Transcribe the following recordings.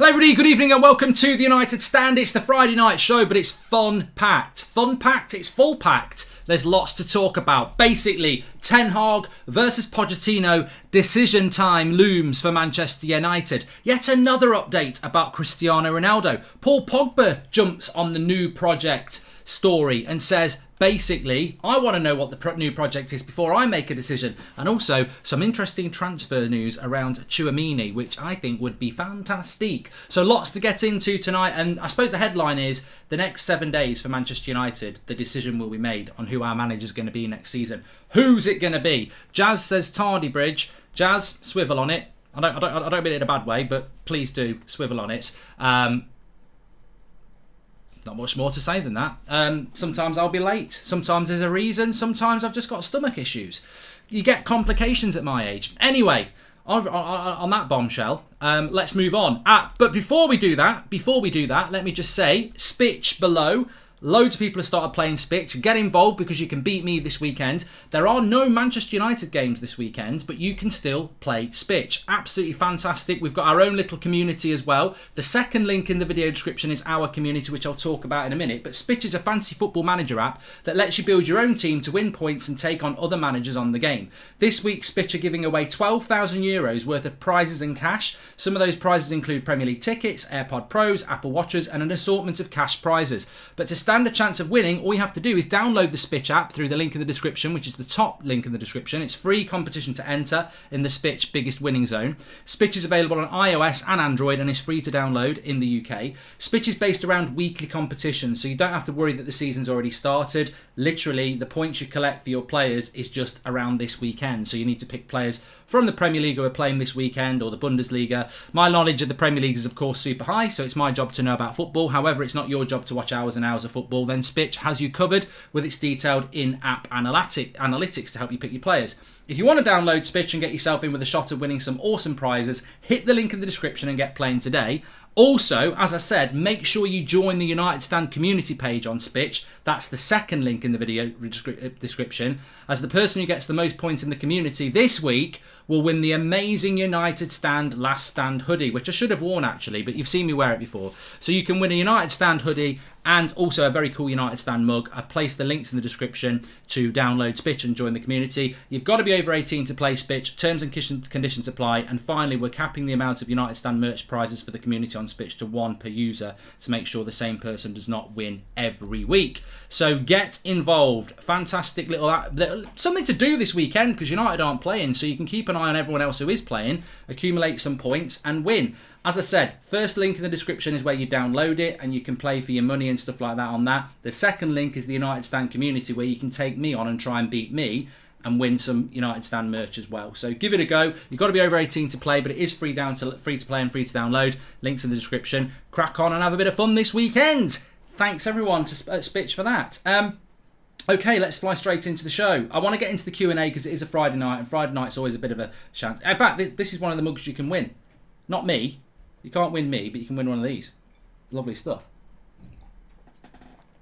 Hello everybody, good evening and welcome to the United Stand. It's the Friday night show, but it's fun-packed. Fun-packed, it's full-packed. There's lots to talk about. Basically, Ten Hag versus Pochettino, decision time looms for Manchester United. Yet another update about Cristiano Ronaldo. Paul Pogba jumps on the new project story and says, basically, I want to know what the new project is before I make a decision. And also some interesting transfer news around Tchouaméni, which I think would be fantastic. So lots to get into tonight. And I suppose the headline is the next 7 days for Manchester United, the decision will be made on who our manager is going to be next season. Who's it going to be? Jazz says Tardybridge. Jazz, swivel on it. I don't mean it in a bad way, but please do swivel on it. Not much more to say than that. Sometimes I'll be late. Sometimes there's a reason. Sometimes I've just got stomach issues. You get complications at my age. Anyway, on that bombshell, let's move on. But before we do that, let me just say, Spitch below. Loads of people have started playing Spitch. Get involved because you can beat me this weekend. There are no Manchester United games this weekend, but you can still play Spitch. Absolutely fantastic. We've got our own little community as well. The second link in the video description is our community, which I'll talk about in a minute. But Spitch is a fancy football manager app that lets you build your own team to win points and take on other managers on the game. This week, Spitch are giving away €12,000 worth of prizes and cash. Some of those prizes include Premier League tickets, AirPod Pros, Apple Watches, and an assortment of cash prizes. But to stand a chance of winning, all you have to do is download the Spitch app through the link in the description, which is the top link in the description. It's free competition to enter in the Spitch Biggest Winning Zone. Spitch is available on iOS and Android and is free to download in the UK. Spitch is based around weekly competition, so you don't have to worry that the season's already started. Literally, the points you collect for your players is just around this weekend, so you need to pick players from the Premier League who are playing this weekend or the Bundesliga. My knowledge of the Premier League is of course super high, so it's my job to know about football. However, it's not your job to watch hours and hours of football. Then Spitch has you covered with its detailed in-app analytics to help you pick your players. If you want to download Spitch and get yourself in with a shot of winning some awesome prizes, hit the link in the description and get playing today. Also, as I said, make sure you join the United Stand community page on Spitch. That's the second link in the video description, as the person who gets the most points in the community this week will win the amazing United Stand Last Stand hoodie, which I should have worn actually, but you've seen me wear it before. So you can win a United Stand hoodie and also a very cool United Stand mug. I've placed the links in the description to download Spitch and join the community. You've got to be over 18 to play Spitch. Terms and conditions apply. And finally, we're capping the amount of United Stand merch prizes for the community on Spitch to 1 per user to make sure the same person does not win every week. So get involved. Fantastic little something to do this weekend because United aren't playing, so you can keep an eye on everyone else who is playing, accumulate some points and win. As I said, first link in the description is where you download it and you can play for your money and stuff like that on that. The second link is the United Stand community where you can take me on and try and beat me and win some United Stand merch as well. So give it a go. You've got to be over 18 to play, but it is free to play and free to download. Links in the description. Crack on and have a bit of fun this weekend. Thanks everyone to Spitch for that. Okay, let's fly straight into the show. I want to get into the Q&A because it is a Friday night, and Friday night's always a bit of a chance. In fact, this is one of the mugs you can win. Not me. You can't win me, but you can win one of these. Lovely stuff.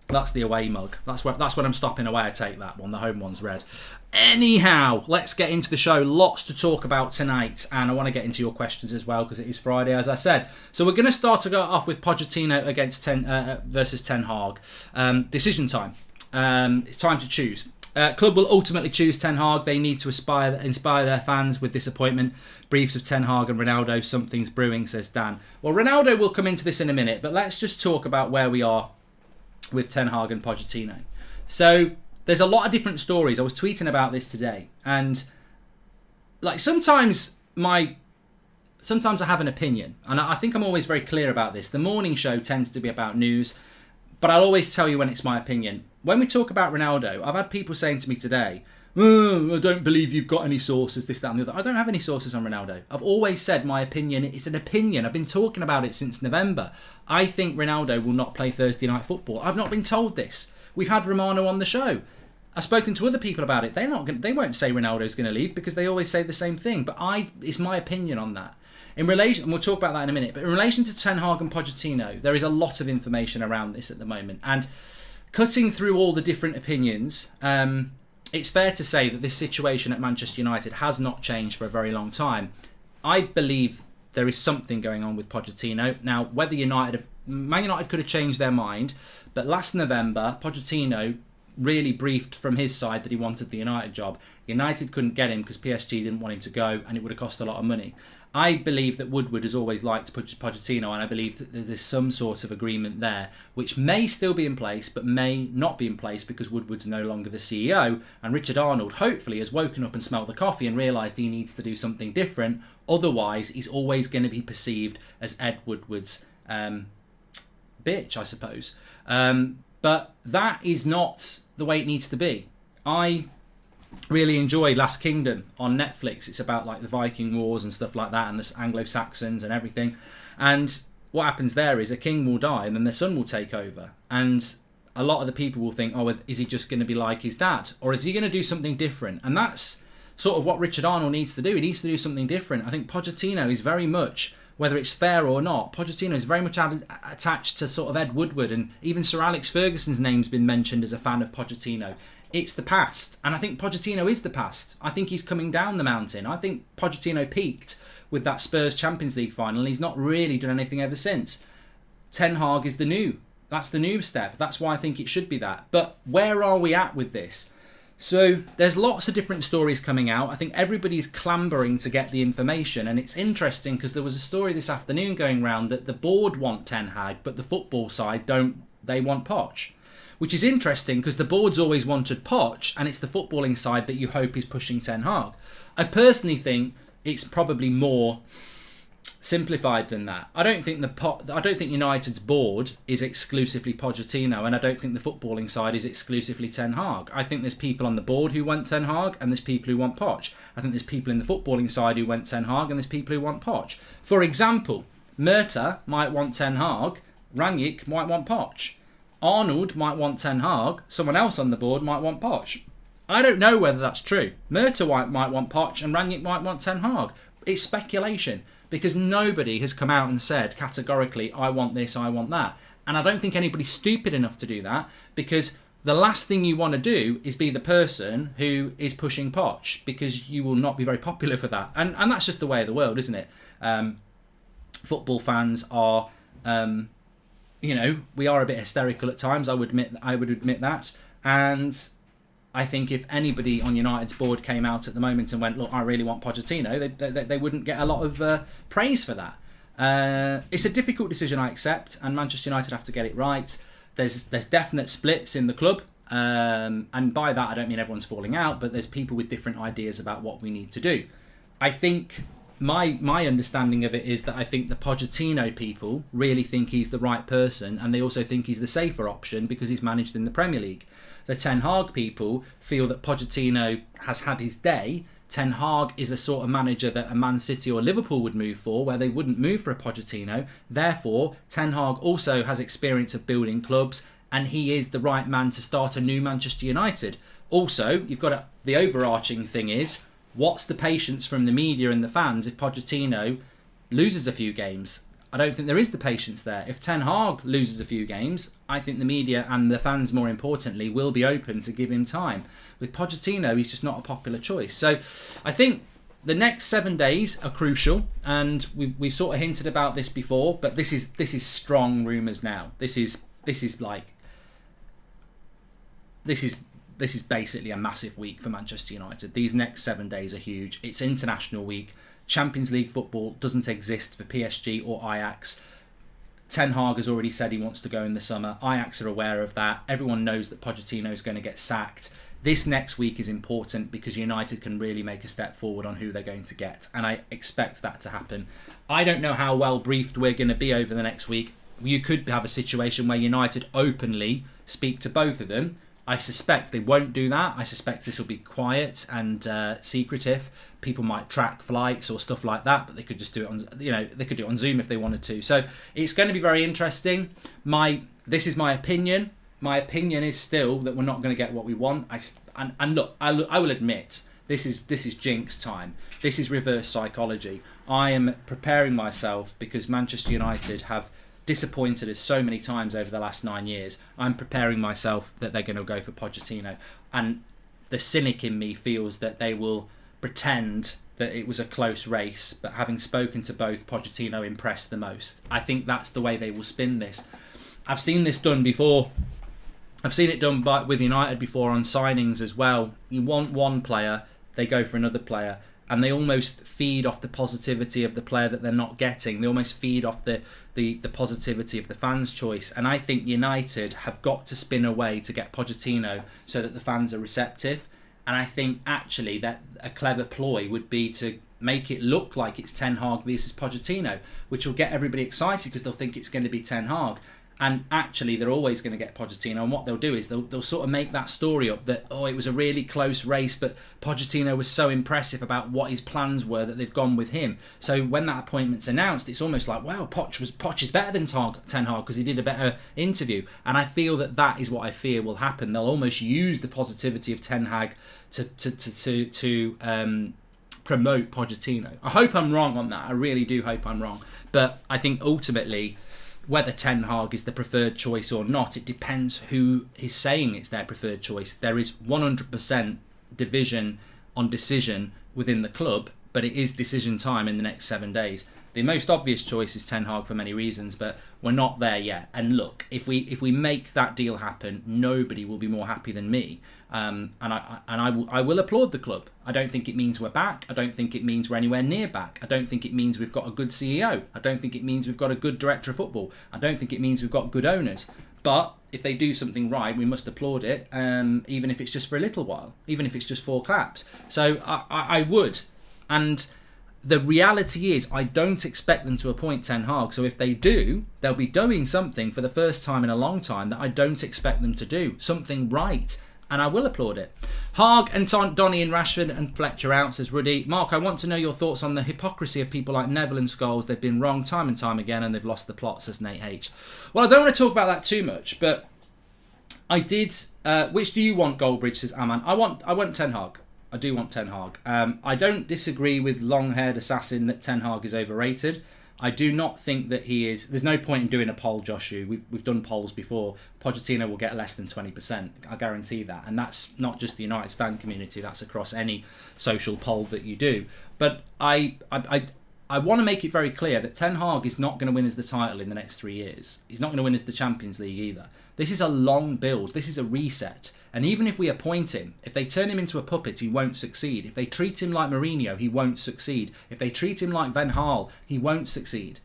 That's the away mug. That's when I'm stopping away. I take that one. The home one's red. Anyhow, let's get into the show. Lots to talk about tonight, and I want to get into your questions as well because it is Friday, as I said. So we're going to start to go off with Pochettino against versus Ten Hag. Decision time. It's time to choose. Club will ultimately choose Ten Hag. They need to inspire their fans with this appointment. Briefs of Ten Hag and Ronaldo. Something's brewing, says Dan. Well, Ronaldo will come into this in a minute, but let's just talk about where we are with Ten Hag and Pochettino. So there's a lot of different stories. I was tweeting about this today, and like sometimes I have an opinion, and I think I'm always very clear about this. The morning show tends to be about news, but I'll always tell you when it's my opinion. When we talk about Ronaldo, I've had people saying to me today, I don't believe you've got any sources, this, that and the other. I don't have any sources on Ronaldo. I've always said my opinion is an opinion. I've been talking about it since November. I think Ronaldo will not play Thursday night football. I've not been told this. We've had Romano on the show. I've spoken to other people about it. They won't say Ronaldo's going to leave because they always say the same thing. But it's my opinion on that. In relation, and we'll talk about that in a minute, but in relation to Ten Hag and Pochettino, there is a lot of information around this at the moment. And cutting through all the different opinions, it's fair to say that this situation at Manchester United has not changed for a very long time. I believe there is something going on with Pochettino. Now, whether Man United could have changed their mind, but last November, Pochettino really briefed from his side that he wanted the United job. United couldn't get him because PSG didn't want him to go, and it would have cost a lot of money. I believe that Woodward has always liked Pochettino, and I believe that there's some sort of agreement there, which may still be in place, but may not be in place because Woodward's no longer the CEO, and Richard Arnold hopefully has woken up and smelled the coffee and realised he needs to do something different. Otherwise, he's always going to be perceived as Ed Woodward's bitch, I suppose. But that is not the way it needs to be. I really enjoy Last Kingdom on Netflix. It's about like the Viking Wars and stuff like that, and the Anglo-Saxons and everything. And what happens there is a king will die and then the son will take over. And a lot of the people will think, oh, is he just going to be like his dad? Or is he going to do something different? And that's sort of what Richard Arnold needs to do. He needs to do something different. I think Pochettino is very much, whether it's fair or not, Pochettino is very much attached to sort of Ed Woodward, and even Sir Alex Ferguson's name's been mentioned as a fan of Pochettino. It's the past, and I think Pochettino is the past. I think he's coming down the mountain. I think Pochettino peaked with that Spurs Champions League final, and he's not really done anything ever since. Ten Hag is that's the new step. That's why I think it should be that. But where are we at with this? So there's lots of different stories coming out. I think everybody's clambering to get the information, and it's interesting because there was a story this afternoon going around that the board want Ten Hag, but the football side don't. They want Poch, which is interesting because the board's always wanted Poch, and it's the footballing side that you hope is pushing Ten Hag. I personally think it's probably more simplified than that. I don't think United's board is exclusively Pochettino, and I don't think the footballing side is exclusively Ten Hag. I think there's people on the board who want Ten Hag, and there's people who want Poch. I think there's people in the footballing side who want Ten Hag, and there's people who want Poch. For example, Murta might want Ten Hag, Rangnick might want Poch. Arnold might want Ten Hag, someone else on the board might want Poch. I don't know whether that's true. Murta might want Poch, and Rangnick might want Ten Hag. It's speculation, because nobody has come out and said categorically, I want this, I want that. And I don't think anybody's stupid enough to do that, because the last thing you want to do is be the person who is pushing Poch, because you will not be very popular for that. And that's just the way of the world, isn't it? Football fans are, we are a bit hysterical at times. I would admit that. And I think if anybody on United's board came out at the moment and went, look, I really want Pochettino, they wouldn't get a lot of praise for that. It's a difficult decision, I accept, and Manchester United have to get it right. There's definite splits in the club, and by that I don't mean everyone's falling out, but there's people with different ideas about what we need to do. I think my understanding of it is that I think the Pochettino people really think he's the right person, and they also think he's the safer option because he's managed in the Premier League. The Ten Hag people feel that Pochettino has had his day. Ten Hag is a sort of manager that a Man City or Liverpool would move for, where they wouldn't move for a Pochettino. Therefore, Ten Hag also has experience of building clubs, and he is the right man to start a new Manchester United. Also, you've got the overarching thing is, what's the patience from the media and the fans if Pochettino loses a few games? I don't think there is the patience there. If Ten Hag loses a few games, I think the media and the fans, more importantly, will be open to give him time. With Pochettino, he's just not a popular choice. So I think the next 7 days are crucial, and we've sort of hinted about this before, but this is strong rumours now. This is basically a massive week for Manchester United. These next 7 days are huge. It's international week. Champions League football doesn't exist for PSG or Ajax. Ten Hag has already said he wants to go in the summer. Ajax are aware of that. Everyone knows that Pochettino is going to get sacked. This next week is important because United can really make a step forward on who they're going to get, and I expect that to happen. I don't know how well briefed we're going to be over the next week. You could have a situation where United openly speak to both of them. I suspect they won't do that. I suspect this will be quiet and secretive. People might track flights or stuff like that, but they could just do it on, they could do it on Zoom if they wanted to. So it's going to be very interesting. This is my opinion. My opinion is still that we're not going to get what we want. Look, I will admit this is jinx time. This is reverse psychology. I am preparing myself because Manchester United have disappointed us so many times over the last 9 years. I'm preparing myself that they're going to go for Pochettino, and the cynic in me feels that they will pretend that it was a close race, but having spoken to both, Pochettino impressed the most. I think that's the way they will spin this. I've seen this done before. I've seen it done with United before on signings as well. You want one player, they go for another player, and they almost feed off the positivity of the player that they're not getting. They almost feed off the positivity of the fans' choice. And I think United have got to spin a way to get Pochettino so that the fans are receptive. And I think actually that a clever ploy would be to make it look like it's Ten Hag versus Pochettino, which will get everybody excited because they'll think it's going to be Ten Hag. And actually, they're always going to get Pochettino. And what they'll do is they'll sort of make that story up that, it was a really close race, but Pochettino was so impressive about what his plans were that they've gone with him. So when that appointment's announced, it's almost like, wow, Poch is better than Ten Hag because he did a better interview. And I feel that is what I fear will happen. They'll almost use the positivity of Ten Hag to promote Pochettino. I hope I'm wrong on that. I really do hope I'm wrong. But I think ultimately, whether Ten Hag is the preferred choice or not, it depends who is saying it's their preferred choice. There is 100% division on decision within the club, but it is decision time in the next 7 days. The most obvious choice is Ten Hag for many reasons, but we're not there yet. And look, if we make that deal happen, nobody will be more happy than me. And I will applaud the club. I don't think it means we're back. I don't think it means we're anywhere near back. I don't think it means we've got a good CEO. I don't think it means we've got a good director of football. I don't think it means we've got good owners. But if they do something right, we must applaud it, even if it's just for a little while, even if it's just 4 claps. So I would. And the reality is, I don't expect them to appoint Ten Hag. So if they do, they'll be doing something for the first time in a long time that I don't expect them to do. Something right. And I will applaud it. Hag and Donny and Rashford and Fletcher out, says Ruddy. Mark, I want to know your thoughts on the hypocrisy of people like Neville and Scholes. They've been wrong time and time again and they've lost the plot, says Nate H. Well, I don't want to talk about that too much, but I did. Which do you want, Goldbridge, says Aman. I want Ten Hag. I do want Ten Hag. I don't disagree with long-haired assassin that Ten Hag is overrated. I do not think that he is. There's no point in doing a poll, Joshua. We've done polls before. Pochettino will get less than 20%. I guarantee that. And that's not just the United Stand community. That's across any social poll that you do. But I want to make it very clear that Ten Hag is not going to win us the title in the next 3 years. He's not going to win us the Champions League either. This is a long build. This is a reset. And even if we appoint him, if they turn him into a puppet, he won't succeed. If they treat him like Mourinho, he won't succeed. If they treat him like Van Gaal, he won't succeed.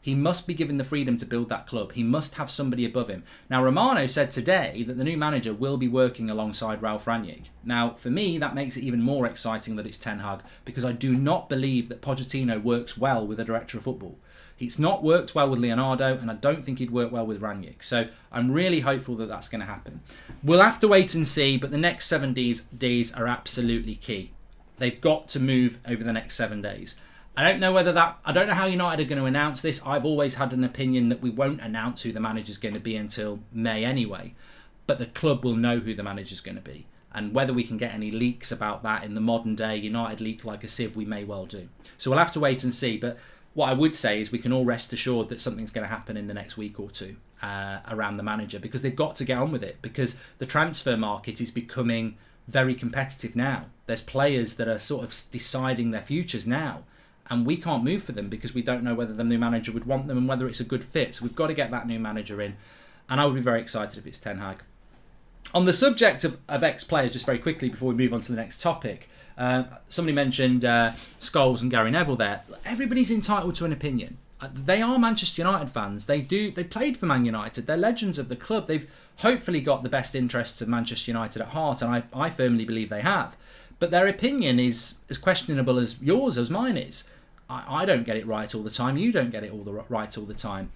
He must be given the freedom to build that club. He must have somebody above him. Now, Romano said today that the new manager will be working alongside Ralf Rangnick. Now, for me, that makes it even more exciting that it's Ten Hag, because I do not believe that Pochettino works well with a director of football. He's not worked well with Leonardo, and I don't think he'd work well with Rangnick. So I'm really hopeful that that's going to happen. We'll have to wait and see, but the next 7 days are absolutely key. They've got to move over the next 7 days. I don't know how United are going to announce this. I've always had an opinion that we won't announce who the manager's going to be until May anyway. But the club will know who the manager's going to be. And whether we can get any leaks about that in the modern day United leak like a sieve, we may well do. So we'll have to wait and see. But what I would say is we can all rest assured that something's going to happen in the next week or two around the manager, because they've got to get on with it, because the transfer market is becoming very competitive now. There's players that are sort of deciding their futures now, and we can't move for them because we don't know whether the new manager would want them and whether it's a good fit. So we've got to get that new manager in, and I would be very excited if it's Ten Hag. On the subject of ex-players, just very quickly before we move on to the next topic, somebody mentioned Scholes and Gary Neville there. Everybody's entitled to an opinion. They are Manchester United fans. They played for Man United. They're legends of the club. They've hopefully got the best interests of Manchester United at heart, and I firmly believe they have. But their opinion is as questionable as yours, as mine is. I don't get it right all the time. You don't get it right all the time.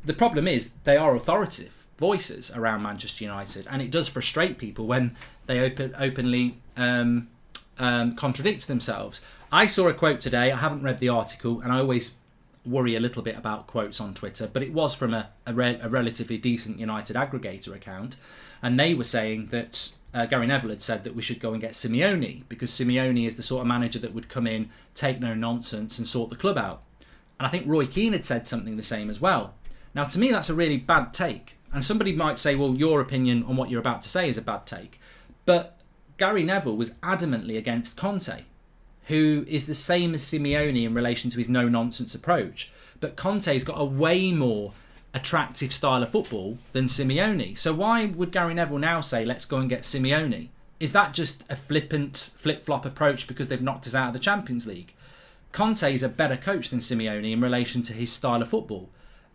The problem is they are authoritative voices around Manchester United, and it does frustrate people when they openly contradict themselves. I saw a quote today. I haven't read the article, and I always worry a little bit about quotes on Twitter, but it was from a relatively decent United aggregator account, and they were saying that Gary Neville had said that we should go and get Simeone, because Simeone is the sort of manager that would come in, take no nonsense and sort the club out. And I think Roy Keane had said something the same as well. Now, to me, that's a really bad take. And somebody might say, well, your opinion on what you're about to say is a bad take. But Gary Neville was adamantly against Conte. who is the same as Simeone in relation to his no-nonsense approach. But Conte's got a way more attractive style of football than Simeone. So why would Gary Neville now say, let's go and get Simeone? Is that just a flippant, flip-flop approach because they've knocked us out of the Champions League? Conte is a better coach than Simeone in relation to his style of football.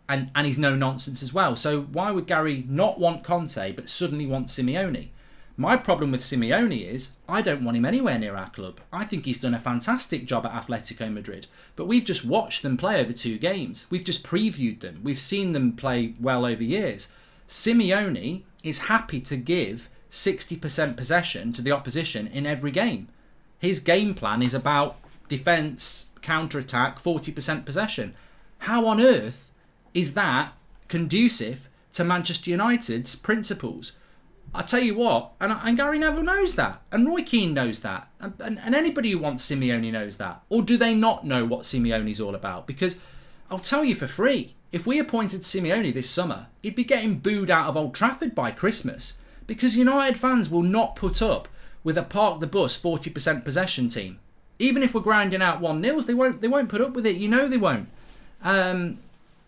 And he's no-nonsense as well. So why would Gary not want Conte but suddenly want Simeone? My problem with Simeone is I don't want him anywhere near our club. I think he's done a fantastic job at Atletico Madrid. But we've just watched them play over 2 games. We've just previewed them. We've seen them play well over years. Simeone is happy to give 60% possession to the opposition in every game. His game plan is about defence, counter-attack, 40% possession. How on earth is that conducive to Manchester United's principles? I tell you what, and Gary Neville knows that, and Roy Keane knows that, and anybody who wants Simeone knows that. Or do they not know what Simeone's all about? Because I'll tell you for free, if we appointed Simeone this summer, he'd be getting booed out of Old Trafford by Christmas, because United fans will not put up with a park the bus 40% possession team. Even if we're grinding out 1-0s, they won't put up with it. You know they won't.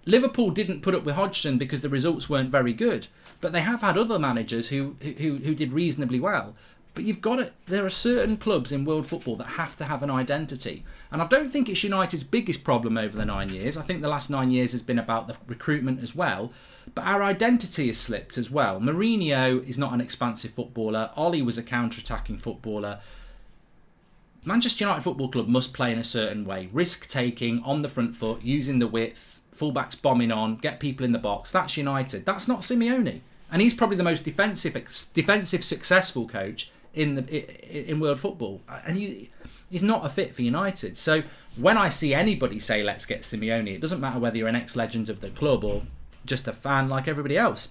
Liverpool didn't put up with Hodgson because the results weren't very good, but they have had other managers who did reasonably well. But you've got it. There are certain clubs in world football that have to have an identity, and I don't think it's United's biggest problem over the 9 years. I think the last 9 years has been about the recruitment as well, but our identity has slipped as well. Mourinho is not an expansive footballer. Ollie was a counter-attacking footballer. Manchester United Football Club must play in a certain way, risk-taking, on the front foot, using the width, fullbacks bombing on, get people in the box. That's United. That's not Simeone, and he's probably the most defensive successful coach in world football, and he's not a fit for United. So when I see anybody say let's get Simeone, it doesn't matter whether you're an ex-legend of the club or just a fan like everybody else.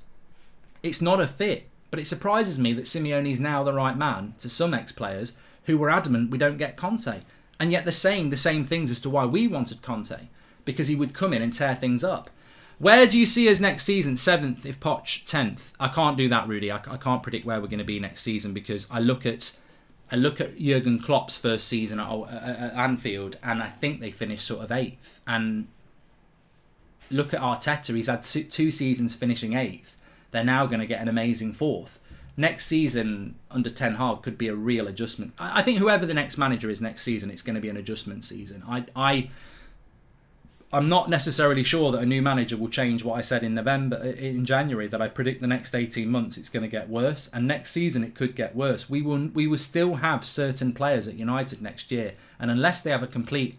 It's not a fit, but it surprises me that Simeone is now the right man to some ex-players who were adamant we don't get Conte, and yet they're saying the same things as to why we wanted Conte, because he would come in and tear things up. Where do you see us next season? 7th, if Poch 10th. I can't do that, Rudy. I can't predict where we're going to be next season, because I look at Jurgen Klopp's first season at Anfield, and I think they finished sort of 8th. And look at Arteta. He's had 2 seasons finishing 8th. They're now going to get an amazing 4th. Next season under Ten Hag could be a real adjustment. I think whoever the next manager is next season, it's going to be an adjustment season. I'm not necessarily sure that a new manager will change what I said in January, that I predict the next 18 months it's going to get worse, and next season it could get worse. We will still have certain players at United next year, and unless they have a complete,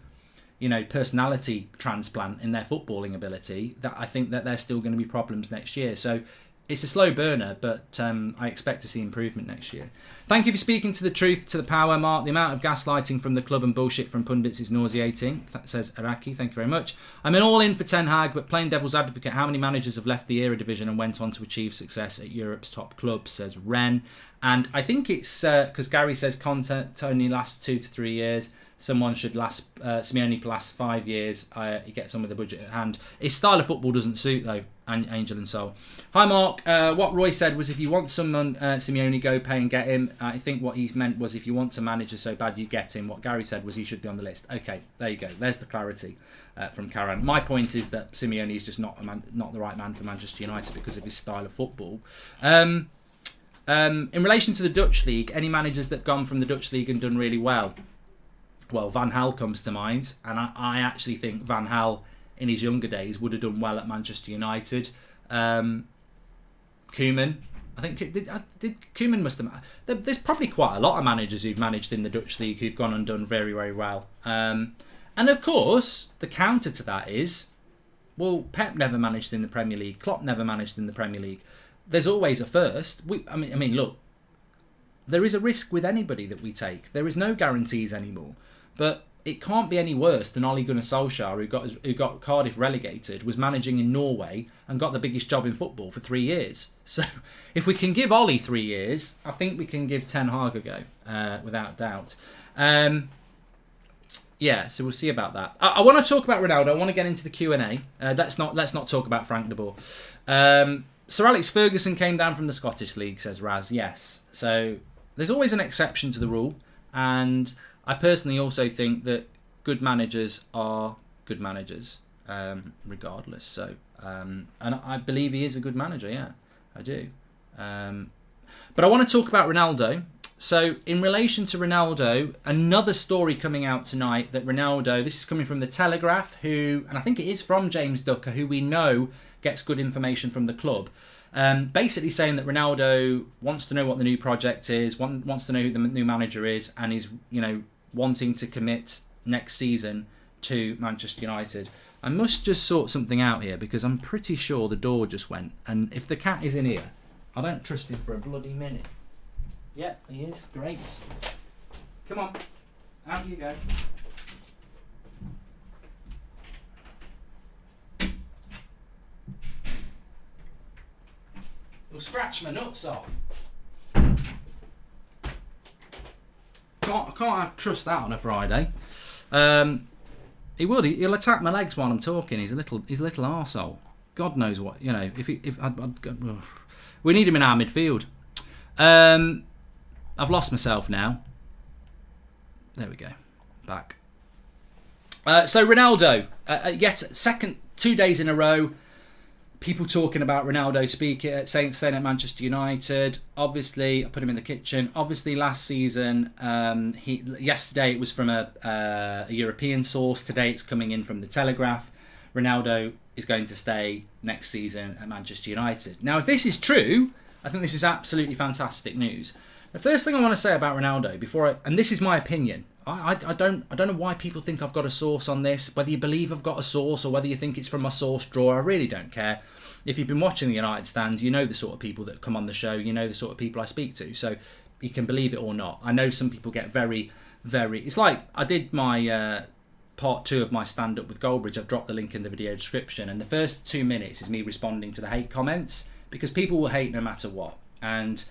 personality transplant in their footballing ability, that I think that there's still going to be problems next year. So it's a slow burner, but I expect to see improvement next year. Thank you for speaking to the truth, to the power, Mark. The amount of gaslighting from the club and bullshit from pundits is nauseating, says Araki. Thank you very much. I'm all in for Ten Hag, but playing devil's advocate, how many managers have left the Eredivisie and went on to achieve success at Europe's top clubs, says Ren. And I think it's because Gary says content only lasts 2 to 3 years. Someone should last, Simeone last 5 years. He gets on with the budget at hand. His style of football doesn't suit, though, Angel and Soul. Hi, Mark. What Roy said was if you want someone, Simeone, go pay and get him. I think what he's meant was if you want a manager so bad you get him. What Gary said was he should be on the list. Okay, there you go. There's the clarity from Karan. My point is that Simeone is just not the right man for Manchester United because of his style of football. In relation to the Dutch League, any managers that have gone from the Dutch League and done really well? Well, Van Gaal comes to mind, and I actually think Van Gaal in his younger days would have done well at Manchester United. Koeman, I think did Koeman must have. There's probably quite a lot of managers who've managed in the Dutch League who've gone and done very, very well. And of course, the counter to that is, well, Pep never managed in the Premier League. Klopp never managed in the Premier League. There's always a first. I mean, look, there is a risk with anybody that we take. There is no guarantees anymore. But it can't be any worse than Ole Gunnar Solskjaer, who got Cardiff relegated, was managing in Norway and got the biggest job in football for 3 years. So if we can give Ole 3 years, I think we can give Ten Hag a go, without doubt. Yeah, so we'll see about that. I want to talk about Ronaldo. I want to get into the Q&A. Let's not talk about Frank de Boer. Sir Alex Ferguson came down from the Scottish League, says Raz. Yes. So there's always an exception to the rule, and I personally also think that good managers are good managers, regardless. So, and I believe he is a good manager. Yeah, I do. But I want to talk about Ronaldo. So, in relation to Ronaldo, another story coming out tonight that Ronaldo, this is coming from the Telegraph, and I think it is from James Ducker, who we know gets good information from the club. Basically saying that Ronaldo wants to know what the new project is, wants to know who the new manager is, and is, wanting to commit next season to Manchester United. I must just sort something out here because I'm pretty sure the door just went, and if the cat is in here, I don't trust him for a bloody minute. Yeah, he is. Great. Come on. Out you go. He'll scratch my nuts off. I can't trust that on a Friday. He would. He'll attack my legs while I'm talking. He's a little arsehole. God knows what. We need him in our midfield. I've lost myself now. There we go. Back. So Ronaldo, yet second 2 days in a row, people talking about Ronaldo staying at Manchester United. Obviously, I put him in the kitchen. Obviously, last season, yesterday it was from a European source. Today it's coming in from the Telegraph. Ronaldo is going to stay next season at Manchester United. Now, if this is true, I think this is absolutely fantastic news. The first thing I want to say about Ronaldo, and this is my opinion, I don't know why people think I've got a source on this, whether you believe I've got a source or whether you think it's from my source drawer, I really don't care. If you've been watching the United Stand, you know the sort of people that come on the show, you know the sort of people I speak to, so you can believe it or not. I know some people get very, very... It's like I did my part 2 of my stand-up with Goldbridge. I've dropped the link in the video description, and the first 2 minutes is me responding to the hate comments, because people will hate no matter what. And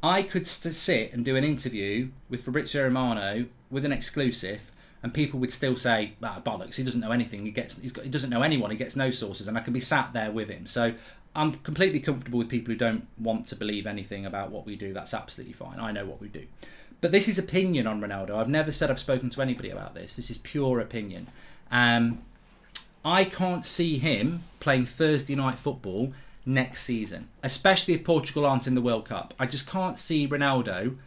I could sit and do an interview with Fabrizio Romano with an exclusive, and people would still say, bollocks, he doesn't know anything, he doesn't know anyone, he gets no sources, and I could be sat there with him. So I'm completely comfortable with people who don't want to believe anything about what we do. That's absolutely fine. I know what we do. But this is opinion on Ronaldo. I've never said I've spoken to anybody about this. This is pure opinion. I can't see him playing Thursday night football next season, especially if Portugal aren't in the World Cup. I just can't see Ronaldo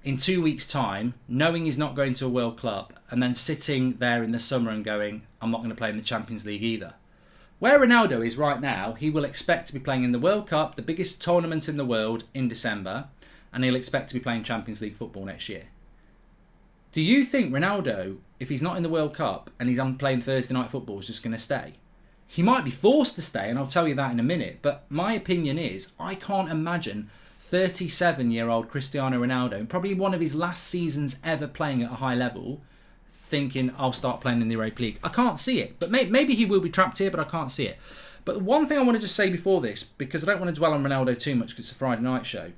in 2 weeks' time knowing he's not going to a World Cup and then sitting there in the summer and going, I'm not going to play in the Champions League either. Where Ronaldo is right now, he will expect to be playing in the World Cup, the biggest tournament in the world, in December, and he'll expect to be playing Champions League football next year. Do you think Ronaldo, if he's not in the World Cup and he's on playing Thursday night football, is just going to stay? He might be forced to stay, and I'll tell you that in a minute, but my opinion is I can't imagine 37-year-old Cristiano Ronaldo, in probably one of his last seasons ever playing at a high level, thinking I'll start playing in the Europa League. I can't see it, but maybe he will be trapped here, but I can't see it. But one thing I want to just say before this, because I don't want to dwell on Ronaldo too much because it's a Friday night show.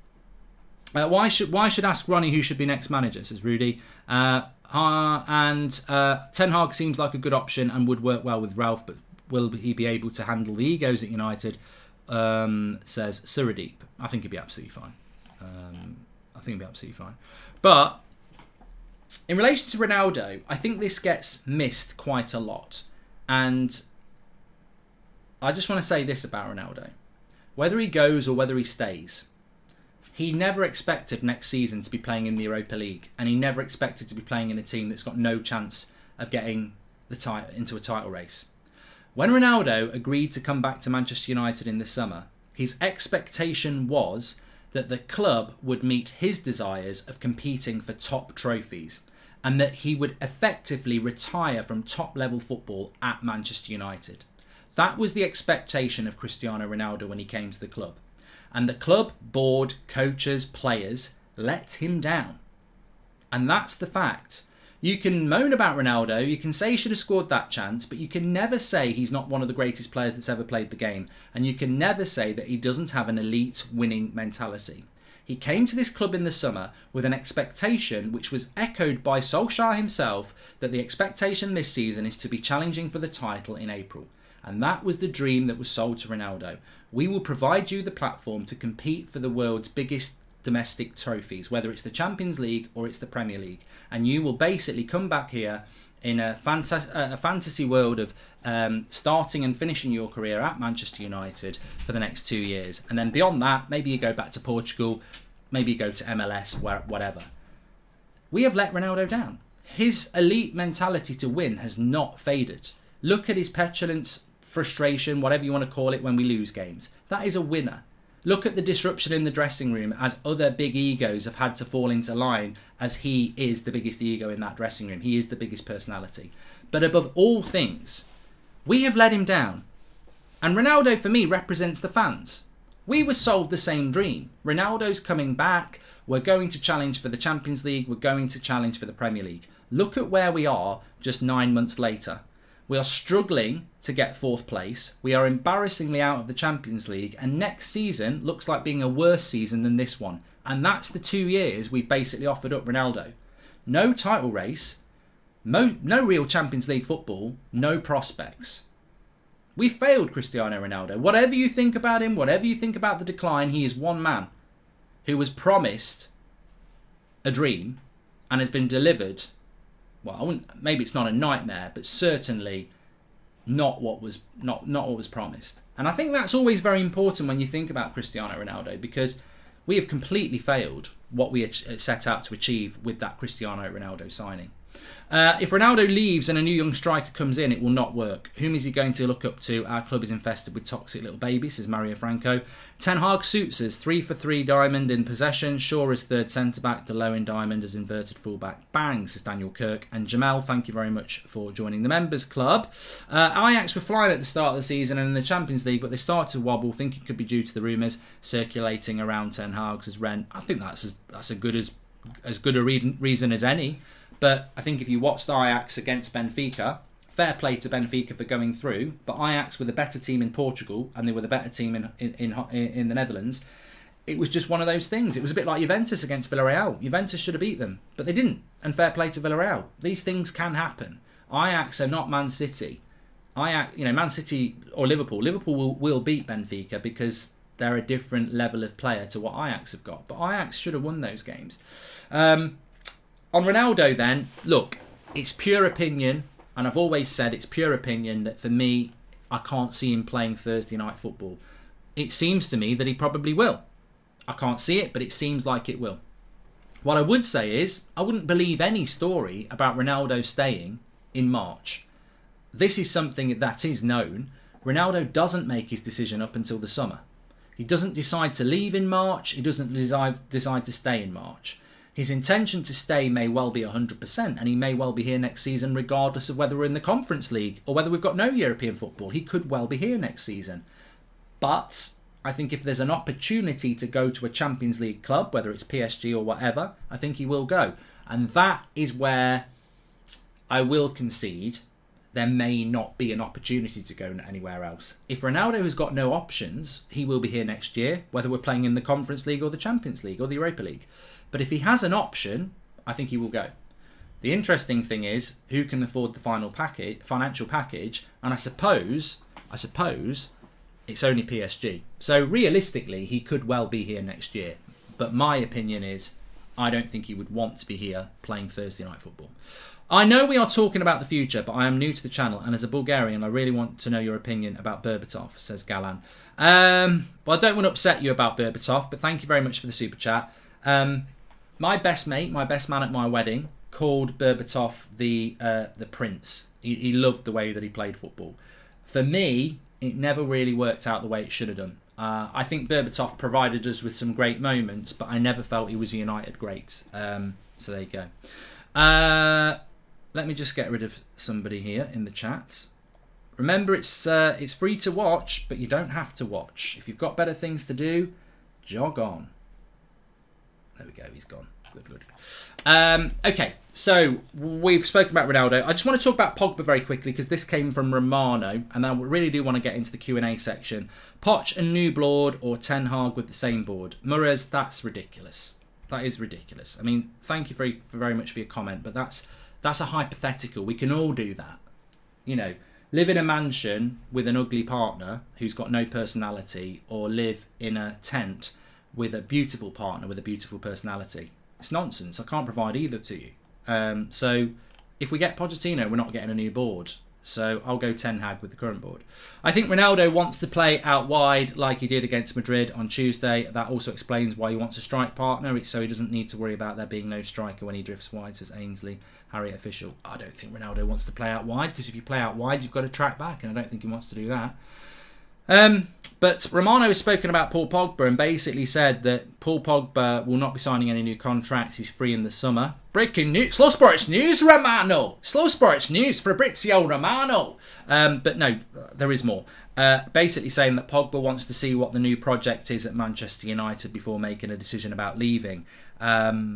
Why should ask Ronnie who should be next manager, says Rudy. Ten Hag seems like a good option and would work well with Ralph, but will he be able to handle the egos at United? Says Suradeep. I think he'd be absolutely fine. But in relation to Ronaldo, I think this gets missed quite a lot. And I just want to say this about Ronaldo. Whether he goes or whether he stays, he never expected next season to be playing in the Europa League, and he never expected to be playing in a team that's got no chance of getting into a title race. When Ronaldo agreed to come back to Manchester United in the summer, his expectation was that the club would meet his desires of competing for top trophies, and that he would effectively retire from top-level football at Manchester United. That was the expectation of Cristiano Ronaldo when he came to the club. And the club, board, coaches, players let him down. And that's the fact. You can moan about Ronaldo, you can say he should have scored that chance, but you can never say he's not one of the greatest players that's ever played the game. And you can never say that he doesn't have an elite winning mentality. He came to this club in the summer with an expectation which was echoed by Solskjaer himself, that the expectation this season is to be challenging for the title in April. And that was the dream that was sold to Ronaldo. We will provide you the platform to compete for the world's biggest domestic trophies, whether it's the Champions League or it's the Premier League. And you will basically come back here in a fantasy world of starting and finishing your career at Manchester United for the next 2 years. And then beyond that, maybe you go back to Portugal, maybe you go to MLS, whatever. We have let Ronaldo down. His elite mentality to win has not faded. Look at his petulance, frustration, whatever you want to call it, when we lose games. That is a winner. Look at the disruption in the dressing room as other big egos have had to fall into line, as he is the biggest ego in that dressing room. He is the biggest personality. But above all things, we have let him down. And Ronaldo, for me, represents the fans. We were sold the same dream. Ronaldo's coming back. We're going to challenge for the Champions League. We're going to challenge for the Premier League. Look at where we are just 9 months later. We are struggling to get 4th place. We are embarrassingly out of the Champions League. And next season looks like being a worse season than this one. And that's the 2 years we've basically offered up Ronaldo. No title race. No real Champions League football. No prospects. We failed Cristiano Ronaldo. Whatever you think about him, whatever you think about the decline, he is one man who was promised a dream and has been delivered. Well, maybe it's not a nightmare, but certainly not what was promised. And I think that's always very important when you think about Cristiano Ronaldo, because we have completely failed what we had set out to achieve with that Cristiano Ronaldo signing. If Ronaldo leaves and a new young striker comes in, it will not work. Whom is he going to look up to? Our club is infested with toxic little babies, says Mario Franco. Ten Hag suits us. 3 for 3 diamond in possession. Shaw is third centre-back. Delo in diamond as inverted full-back. Bang, says Daniel Kirk. And Jamel, thank you very much for joining the members club. Ajax were flying at the start of the season and in the Champions League, but they started to wobble. Think it could be due to the rumours circulating around Ten Hag, says Ren. I think that's as good a reason as any. But I think if you watched Ajax against Benfica, fair play to Benfica for going through, but Ajax were the better team in Portugal and they were the better team in the Netherlands. It was just one of those things. It was a bit like Juventus against Villarreal. Juventus should have beat them, but they didn't. And fair play to Villarreal. These things can happen. Ajax are not Man City. Man City or Liverpool. Liverpool will beat Benfica because they're a different level of player to what Ajax have got. But Ajax should have won those games. On Ronaldo then, look, it's pure opinion, and I've always said it's pure opinion that for me, I can't see him playing Thursday night football. It seems to me that he probably will. I can't see it, but it seems like it will. What I would say is, I wouldn't believe any story about Ronaldo staying in March. This is something that is known. Ronaldo doesn't make his decision up until the summer. He doesn't decide to leave in March. He doesn't decide to stay in March. His intention to stay may well be 100%, and he may well be here next season regardless of whether we're in the Conference League or whether we've got no European football. He could well be here next season. But I think if there's an opportunity to go to a Champions League club, whether it's PSG or whatever, I think he will go. And that is where I will concede there may not be an opportunity to go anywhere else. If Ronaldo has got no options, he will be here next year, whether we're playing in the Conference League or the Champions League or the Europa League. But if he has an option, I think he will go. The interesting thing is, who can afford the financial package? And I suppose it's only PSG. So realistically, he could well be here next year. But my opinion is, I don't think he would want to be here playing Thursday night football. I know we are talking about the future, but I am new to the channel, and as a Bulgarian, I really want to know your opinion about Berbatov, says Galan. Well, I don't want to upset you about Berbatov, but thank you very much for the super chat. My best mate, my best man at my wedding, called Berbatov the prince. He loved the way that he played football. For me, it never really worked out the way it should have done. I think Berbatov provided us with some great moments, but I never felt he was a United great. So there you go. Let me just get rid of somebody here in the chats. Remember, it's free to watch, but you don't have to watch. If you've got better things to do, jog on. There we go, he's gone. Good. Okay, so we've spoken about Ronaldo. I just want to talk about Pogba very quickly because this came from Romano, and I really do want to get into the Q&A section. Poch and new board or Ten Hag with the same board? Murray's, that's ridiculous. That is ridiculous. I mean, thank you very much for your comment, but that's a hypothetical. We can all do that. You know, live in a mansion with an ugly partner who's got no personality, or live in a tent with a beautiful partner with a beautiful personality. It's nonsense. I can't provide either to you. So if we get Pochettino, we're not getting a new board. So I'll go Ten Hag with the current board. I think Ronaldo wants to play out wide like he did against Madrid on Tuesday. That also explains why he wants a strike partner. It's so he doesn't need to worry about there being no striker when he drifts wide, says Ainsley, Harriet official. I don't think Ronaldo wants to play out wide, because if you play out wide, you've got to track back, and I don't think he wants to do that. But Romano has spoken about Paul Pogba and basically said that Paul Pogba will not be signing any new contracts. He's free in the summer. Breaking news. Slow Sports News, Romano. Slow Sports News, Fabrizio Romano. But no, there is more. Basically saying that Pogba wants to see what the new project is at Manchester United before making a decision about leaving. I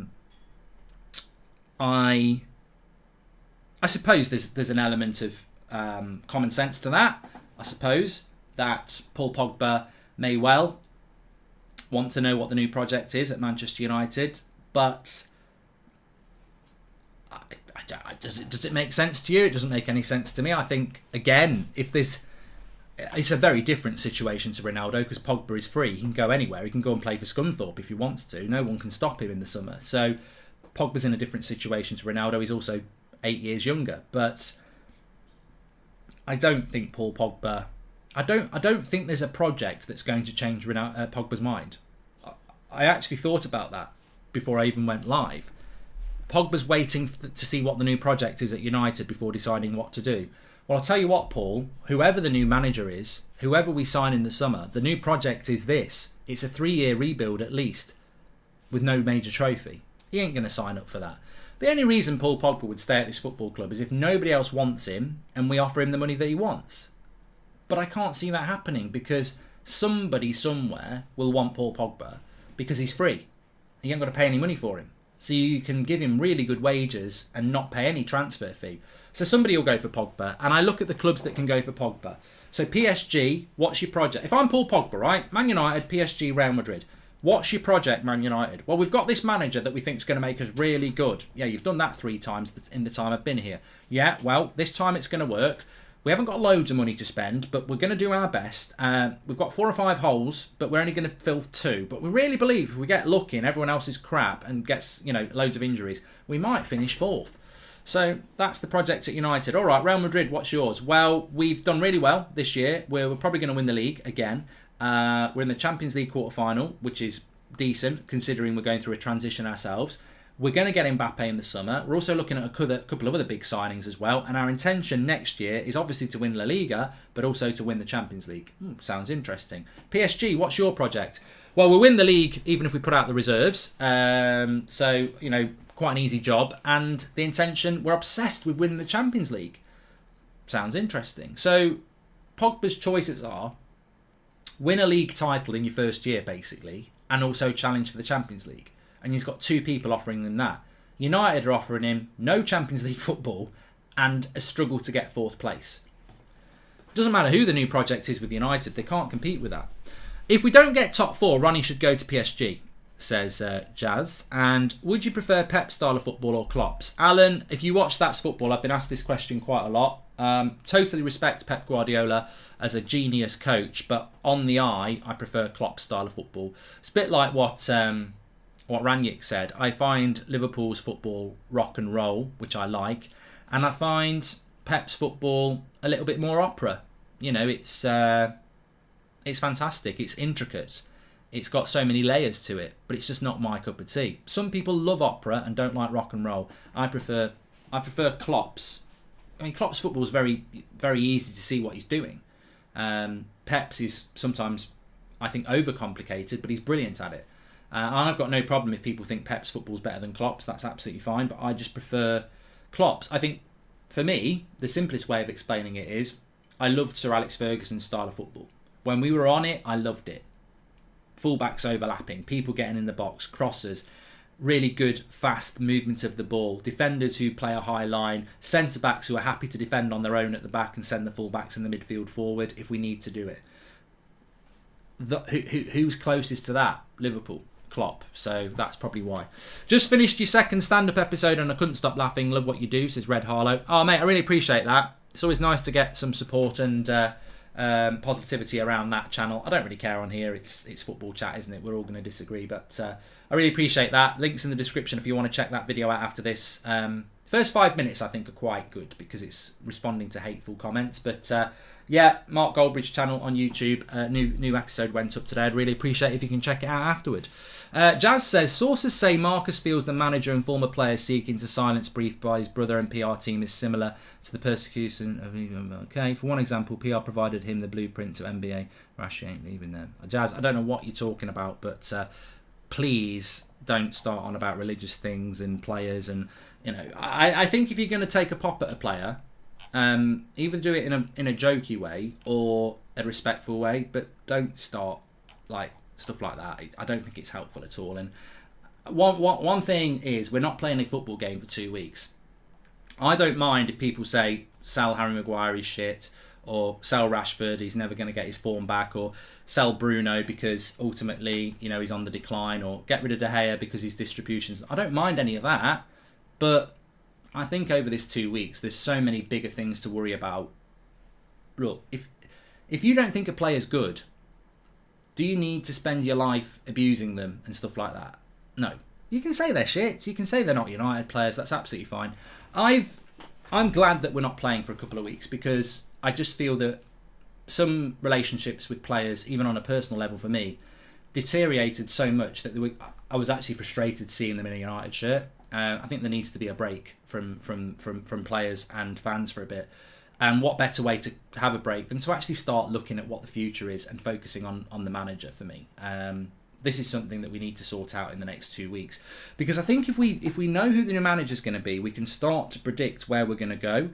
suppose there's an element of common sense to that. I suppose that Paul Pogba may well want to know what the new project is at Manchester United, but does it make sense to you? It doesn't make any sense to me. I think, again, it's a very different situation to Ronaldo, because Pogba is free. He can go anywhere. He can go and play for Scunthorpe if he wants to. No one can stop him in the summer. So Pogba's in a different situation to Ronaldo. He's also 8 years younger, but I don't think Paul Pogba... I don't think there's a project that's going to change Pogba's mind. I actually thought about that before I even went live. Pogba's waiting to see what the new project is at United before deciding what to do. Well, I'll tell you what, Paul, whoever the new manager is, whoever we sign in the summer, the new project is this. It's a 3-year rebuild at least, with no major trophy. He ain't going to sign up for that. The only reason Paul Pogba would stay at this football club is if nobody else wants him and we offer him the money that he wants. But I can't see that happening, because somebody somewhere will want Paul Pogba because he's free. You ain't got to pay any money for him. So you can give him really good wages and not pay any transfer fee. So somebody will go for Pogba. And I look at the clubs that can go for Pogba. So PSG, what's your project? If I'm Paul Pogba, right? Man United, PSG, Real Madrid. What's your project, Man United? Well, we've got this manager that we think is going to make us really good. Yeah, you've done that 3 times in the time I've been here. Yeah, well, this time it's going to work. We haven't got loads of money to spend, but we're going to do our best. We've got 4 or 5 holes, but we're only going to fill 2. But we really believe if we get lucky and everyone else is crap and gets, loads of injuries, we might finish 4th. So that's the project at United. All right, Real Madrid, what's yours? Well, we've done really well this year. We're probably going to win the league again. We're in the Champions League quarter-final, which is decent considering we're going through a transition ourselves. We're going to get Mbappe in the summer. We're also looking at a couple of other big signings as well. And our intention next year is obviously to win La Liga, but also to win the Champions League. Sounds interesting. PSG, what's your project? Well, we'll win the league even if we put out the reserves. So, quite an easy job. And the intention, we're obsessed with winning the Champions League. Sounds interesting. So, Pogba's choices are win a league title in your first year, basically, and also challenge for the Champions League. And he's got 2 people offering them that. United are offering him no Champions League football and a struggle to get 4th place. Doesn't matter who the new project is with United, they can't compete with that. If we don't get top 4, Ronnie should go to PSG, says Jazz. And would you prefer Pep's style of football or Klopp's? Alan, if you watch That's Football, I've been asked this question quite a lot. Totally respect Pep Guardiola as a genius coach, but on the eye, I prefer Klopp's style of football. It's a bit like what Rangnick said. I find Liverpool's football rock and roll, which I like, and I find Pep's football a little bit more opera. It's fantastic. It's intricate. It's got so many layers to it, but it's just not my cup of tea. Some people love opera and don't like rock and roll. I prefer Klopp's. I mean, Klopp's football is very, very easy to see what he's doing. Pep's is sometimes, I think, overcomplicated, but he's brilliant at it. I've got no problem if people think Pep's football is better than Klopp's. That's absolutely fine, but I just prefer Klopp's. I think, for me, the simplest way of explaining it is I loved Sir Alex Ferguson's style of football. When we were on it, I loved it. Fullbacks overlapping, people getting in the box, crossers, really good, fast movement of the ball, defenders who play a high line, centre-backs who are happy to defend on their own at the back and send the fullbacks in the midfield forward if we need to do it. Who's closest to that? Liverpool. Klopp. So that's probably why. Just finished your second stand-up episode and I couldn't stop laughing. Love what you do, says Red Harlow. Oh, mate, I really appreciate that. It's always nice to get some support and positivity around that channel. I don't really care on here. It's football chat, isn't it? We're all going to disagree, but I really appreciate that. Links in the description if you want to check that video out after this. First 5 minutes I think are quite good because it's responding to hateful comments. But yeah, Mark Goldbridge channel on YouTube. New episode went up today. I'd really appreciate it if you can check it out afterward. Jazz says, sources say Marcus feels the manager and former players seeking to silence brief by his brother and PR team is similar to the persecution of... Okay, for one example, PR provided him the blueprint to NBA. Rashi ain't leaving them. Jazz, I don't know what you're talking about, but please don't start on about religious things and players. And I think if you're going to take a pop at a player, either do it in a jokey way or a respectful way, but don't start like stuff like that. I don't think it's helpful at all. And one thing is, we're not playing a football game for 2 weeks. I don't mind if people say sell Harry Maguire, he's shit, or sell Rashford, he's never going to get his form back, or sell Bruno because ultimately he's on the decline, or get rid of De Gea because his distributions. I don't mind any of that, but I think over this 2 weeks there's so many bigger things to worry about. Look, if you don't think a player's good, do you need to spend your life abusing them and stuff like that? No. You can say they're shit. You can say they're not United players. That's absolutely fine. I'm glad that we're not playing for a couple of weeks because I just feel that some relationships with players, even on a personal level for me, deteriorated so much that I was actually frustrated seeing them in a United shirt. I think there needs to be a break from players and fans for a bit. And what better way to have a break than to actually start looking at what the future is and focusing on the manager for me. This is something that we need to sort out in the next 2 weeks. Because I think if we know who the new manager's going to be, we can start to predict where we're going to go.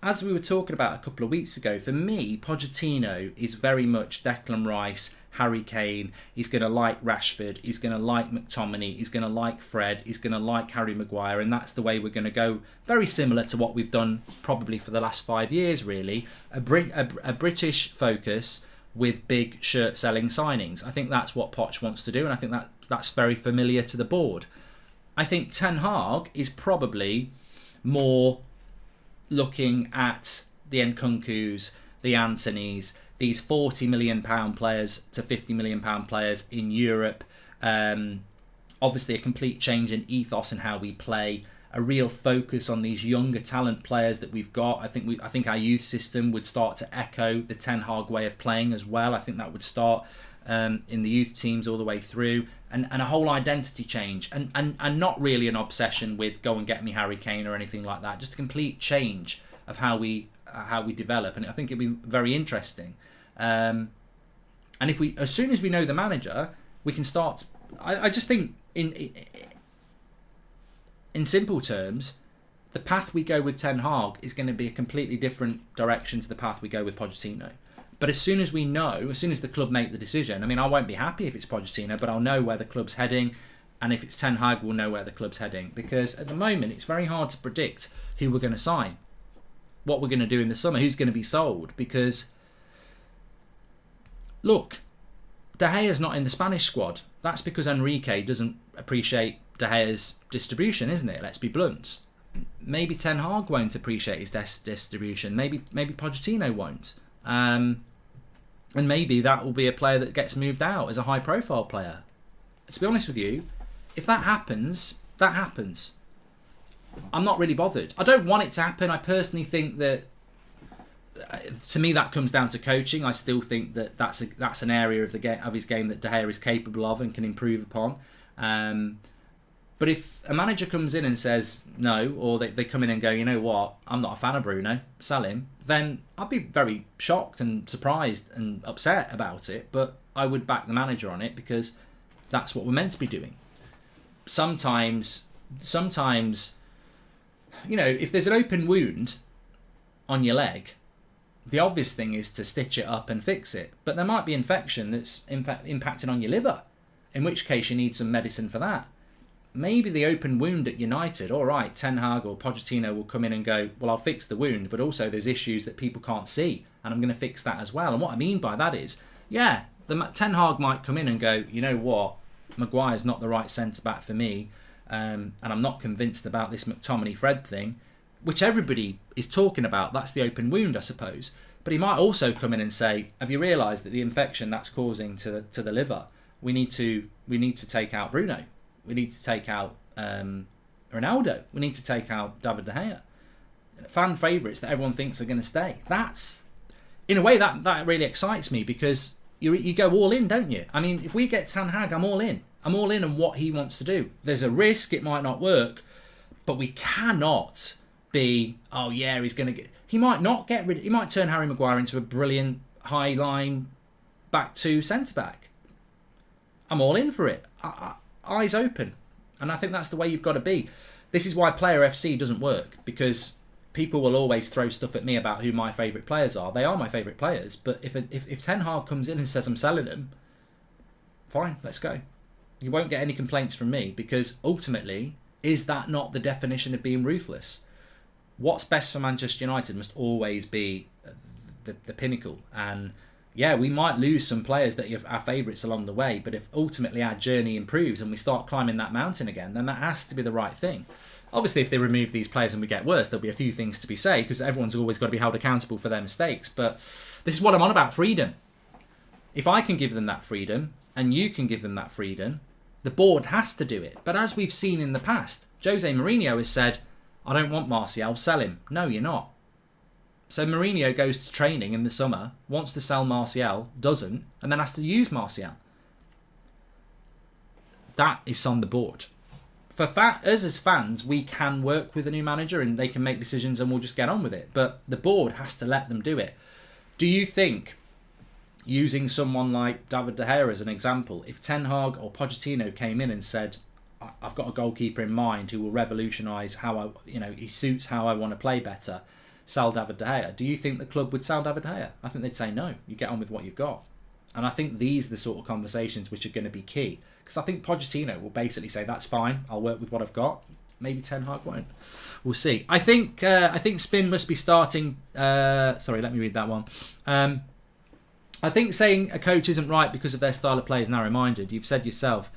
As we were talking about a couple of weeks ago, for me, Pochettino is very much Declan Rice, Harry Kane. He's going to like Rashford. He's going to like McTominay. He's going to like Fred. He's going to like Harry Maguire. And that's the way we're going to go. Very similar to what we've done probably for the last 5 years, really. A British focus with big shirt-selling signings. I think that's what Poch wants to do. And I think that's very familiar to the board. I think Ten Hag is probably more looking at the Nkunkus, the Antonys, these £40 million players to £50 million players in Europe. Obviously a complete change in ethos and how we play. A real focus on these younger talent players that we've got. I think our youth system would start to echo the Ten Hag way of playing as well. I think that would start in the youth teams all the way through. And a whole identity change. And not really an obsession with go and get me Harry Kane or anything like that. Just a complete change of how we develop. And I think it'd be very interesting. And if as soon as we know the manager, we can start. I just think in simple terms, the path we go with Ten Hag is going to be a completely different direction to the path we go with Pochettino. But as soon as we know, as soon as the club make the decision, I mean, I won't be happy if it's Pochettino, but I'll know where the club's heading. And if it's Ten Hag, we'll know where the club's heading. Because at the moment, it's very hard to predict who we're going to sign, what we're going to do in the summer, who's going to be sold. Because, look, De Gea's not in the Spanish squad. That's because Enrique doesn't appreciate De Gea's distribution, isn't it? Let's be blunt. Maybe Ten Hag won't appreciate his distribution. Maybe Pochettino won't. And maybe that will be a player that gets moved out as a high-profile player. To be honest with you, if that happens, that happens. I'm not really bothered. I don't want it to happen. I personally think that, to me, that comes down to coaching. I still think that that's an area of his game that De Gea is capable of and can improve upon. But if a manager comes in and says no, or they come in and go, you know what, I'm not a fan of Bruno, sell him, then I'd be very shocked and surprised and upset about it. But I would back the manager on it because that's what we're meant to be doing. Sometimes, if there's an open wound on your leg, the obvious thing is to stitch it up and fix it. But there might be infection that's impacting on your liver, in which case you need some medicine for that. Maybe the open wound at United, all right, Ten Hag or Pochettino will come in and go, well, I'll fix the wound, but also there's issues that people can't see, and I'm going to fix that as well. And what I mean by that is, yeah, Ten Hag might come in and go, you know what, Maguire's not the right centre-back for me, and I'm not convinced about this McTominay-Fred thing, which everybody is talking about. That's the open wound, I suppose. But he might also come in and say, have you realised that the infection that's causing to the liver, we need to take out Bruno. We need to take out Ronaldo. We need to take out David De Gea. Fan favourites that everyone thinks are going to stay. That's, in a way, that really excites me, because you go all in, don't you? I mean, if we get Ten Hag, I'm all in. I'm all in on what he wants to do. There's a risk it might not work, but we cannot be, oh yeah, he's going to get... He might not get rid... He might turn Harry Maguire into a brilliant high-line back to centre-back. I'm all in for it. Eyes open. And I think that's the way you've got to be. This is why Player FC doesn't work, because people will always throw stuff at me about who my favourite players are. They are my favourite players, but if Ten Hag comes in and says I'm selling them, fine, let's go. You won't get any complaints from me, because ultimately, is that not the definition of being ruthless? What's best for Manchester United must always be the pinnacle. And yeah, we might lose some players that are our favourites along the way, but if ultimately our journey improves and we start climbing that mountain again, then that has to be the right thing. Obviously, if they remove these players and we get worse, there'll be a few things to be said, because everyone's always got to be held accountable for their mistakes. But this is what I'm on about, freedom. If I can give them that freedom, and you can give them that freedom, the board has to do it. But as we've seen in the past, Jose Mourinho has said, I don't want Martial, sell him. No, you're not. So Mourinho goes to training in the summer, wants to sell Martial, doesn't, and then has to use Martial. That is on the board. For us as fans, we can work with a new manager and they can make decisions and we'll just get on with it. But the board has to let them do it. Do you think, using someone like David De Gea as an example, if Ten Hag or Pochettino came in and said, I've got a goalkeeper in mind who will revolutionise how he suits how I want to play better, sell David De Gea, do you think the club would sell David De Gea? I think they'd say no, you get on with what you've got. And I think these are the sort of conversations which are going to be key. Because I think Pochettino will basically say, that's fine, I'll work with what I've got. Maybe Ten Hag won't. We'll see. I think Spin must be starting... sorry, let me read that one. I think saying a coach isn't right because of their style of play is narrow-minded. You've said yourself,